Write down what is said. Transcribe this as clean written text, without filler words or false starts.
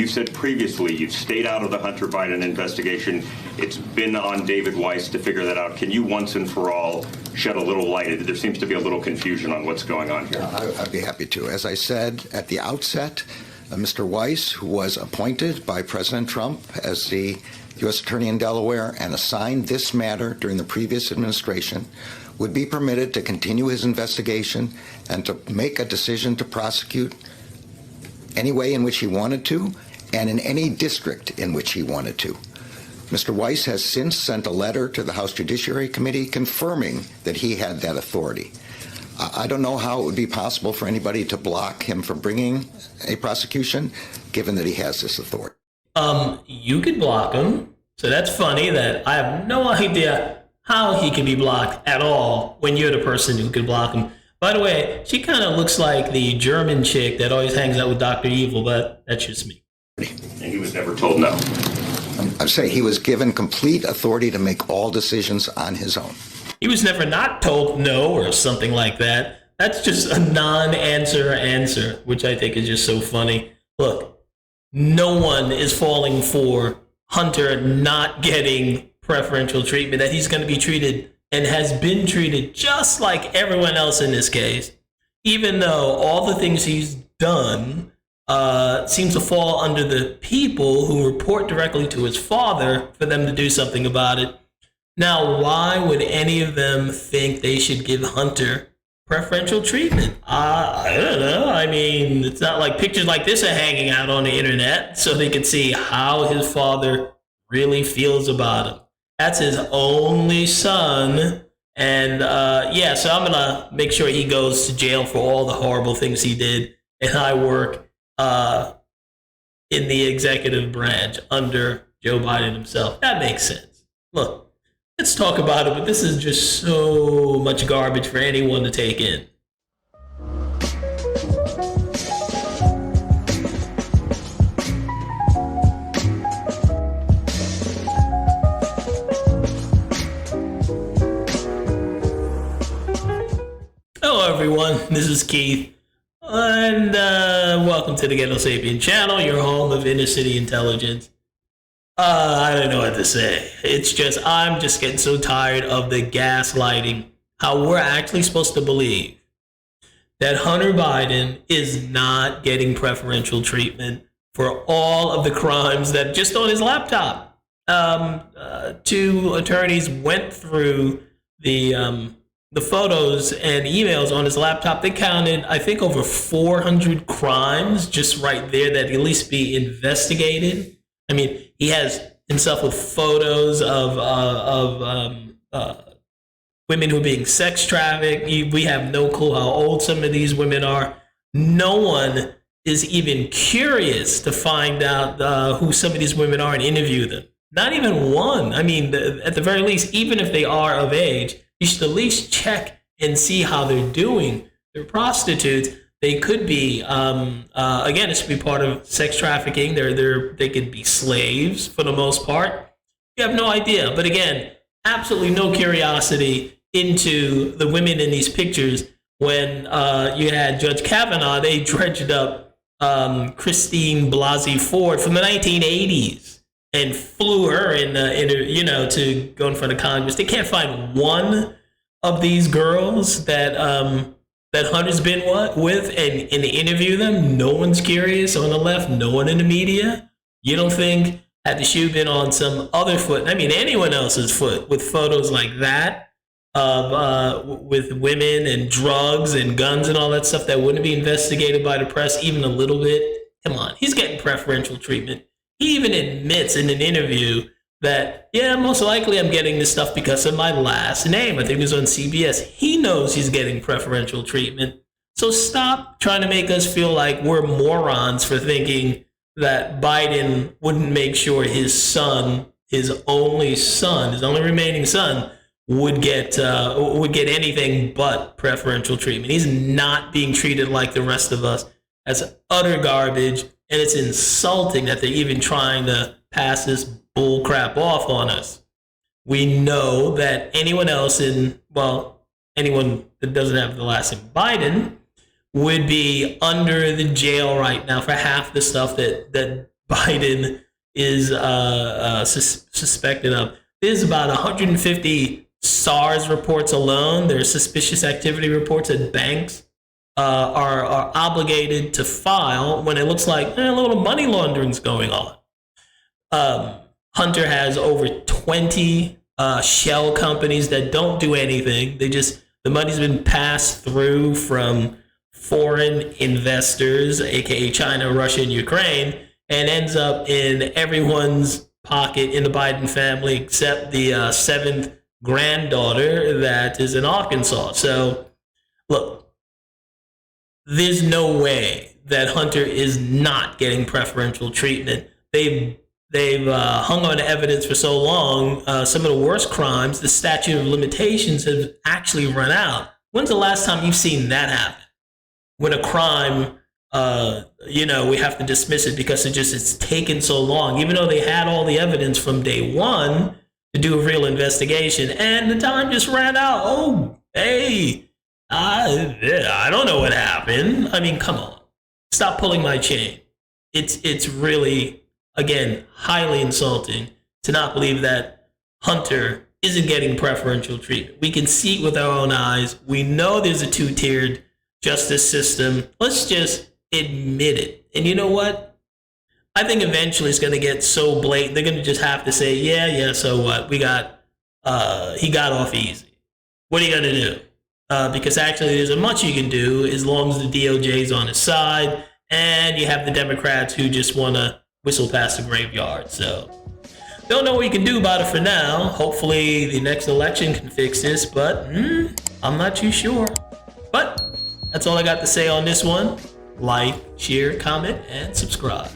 You said previously you've stayed out of the Hunter Biden investigation. It's been on David Weiss to figure that out. Can you once and for all shed a little light? There seems to be a little confusion on what's going on here. I'd be happy to. As I said at the outset, Mr. Weiss, who was appointed by President Trump as the U.S. Attorney in Delaware and assigned this matter during the previous administration, would be permitted to continue his investigation and to make a decision to prosecute any way in which he wanted to and in any district in which he wanted to. Mr. Weiss has since sent a letter to the House Judiciary Committee confirming that he had that authority. I don't know how it would be possible for anybody to block him from bringing a prosecution, given that he has this authority. You could block him. So that's funny that I have no idea how he can be blocked at all when you're the person who could block him. By the way, she kind of looks like the German chick that always hangs out with Dr. Evil, but that's just me. And he was never told no. I say he was given complete authority to make all decisions on his own. He was never not told no or something like that. That's just a non-answer answer, which I think is just so funny. Look, no one is falling for Hunter not getting preferential treatment, that he's going to be treated and has been treated just like everyone else in this case, even though all the things he's done seems to fall under the people who report directly to his father for them to do something about it. Now, why would any of them think they should give Hunter preferential treatment? I don't know. I mean, it's not like pictures like this are hanging out on the internet so they can see how his father really feels about him. That's his only son. And so I'm going to make sure he goes to jail for all the horrible things he did. And I work in the executive branch under Joe Biden himself. That makes sense. Look, let's talk about it, but this is just so much garbage for anyone to take in. Hello, everyone. This is Keith, and welcome to the Ghetto Sapien channel, your home of inner city intelligence. I don't know what to say. It's just, I'm just getting so tired of the gaslighting, how we're actually supposed to believe that Hunter Biden is not getting preferential treatment for all of the crimes that just on his laptop. Two attorneys went through the photos and emails on his laptop. They counted, I think, over 400 crimes just right there that at least be investigated. I mean, he has himself with photos of women who are being sex trafficked. We have no clue how old some of these women are. No one is even curious to find out who some of these women are and interview them. Not even one. I mean, at the very least, even if they are of age, you should at least check and see how they're doing. They're prostitutes. They could be, again, it should be part of sex trafficking. They could be slaves for the most part. You have no idea. But again, absolutely no curiosity into the women in these pictures. When you had Judge Kavanaugh, they dredged up Christine Blasey Ford from the 1980s and flew her to go in front of Congress. They can't find one of these girls that Hunter's been with and interview them. No one's curious on the left. No one in the media. You don't think had the shoe been on some other foot, I mean anyone else's foot, with photos like that of with women and drugs and guns and all that stuff, that wouldn't be investigated by the press even a little bit? Come on, he's getting preferential treatment. He even admits in an interview that, yeah, most likely I'm getting this stuff because of my last name. I think it was on CBS. He knows he's getting preferential treatment. So stop trying to make us feel like we're morons for thinking that Biden wouldn't make sure his son, his only remaining son, would get anything but preferential treatment. He's not being treated like the rest of us. That's utter garbage. And it's insulting that they're even trying to pass this bull crap off on us. We know that anyone that doesn't have the last name Biden would be under the jail right now for half the stuff that Biden is suspected of. There's about 150 SARS reports alone. There's suspicious activity reports that banks are obligated to file when it looks like a little money laundering's going on. Hunter has over 20 shell companies that don't do anything. The money's been passed through from foreign investors, aka China, Russia, and Ukraine, and ends up in everyone's pocket in the Biden family except the seventh granddaughter that is in Arkansas. So, look, there's no way that Hunter is not getting preferential treatment. They've hung on to evidence for so long. Some of the worst crimes, the statute of limitations has actually run out. When's the last time you've seen that happen? When a crime, we have to dismiss it because it's taken so long, even though they had all the evidence from day one to do a real investigation, and the time just ran out. Oh, hey, I don't know what happened. I mean, come on, stop pulling my chain. It's really, again, highly insulting to not believe that Hunter isn't getting preferential treatment. We can see it with our own eyes. We know there's a two-tiered justice system. Let's just admit it. And you know what? I think eventually it's going to get so blatant. They're going to just have to say, yeah, so what? He got off easy. What are you going to do? Because actually there's much you can do as long as the DOJ is on his side and you have the Democrats who just want to whistle past the graveyard. So don't know what you can do about it for now. Hopefully the next election can fix this, but I'm not too sure. But that's all I got to say on this one. Like, share, comment, and subscribe.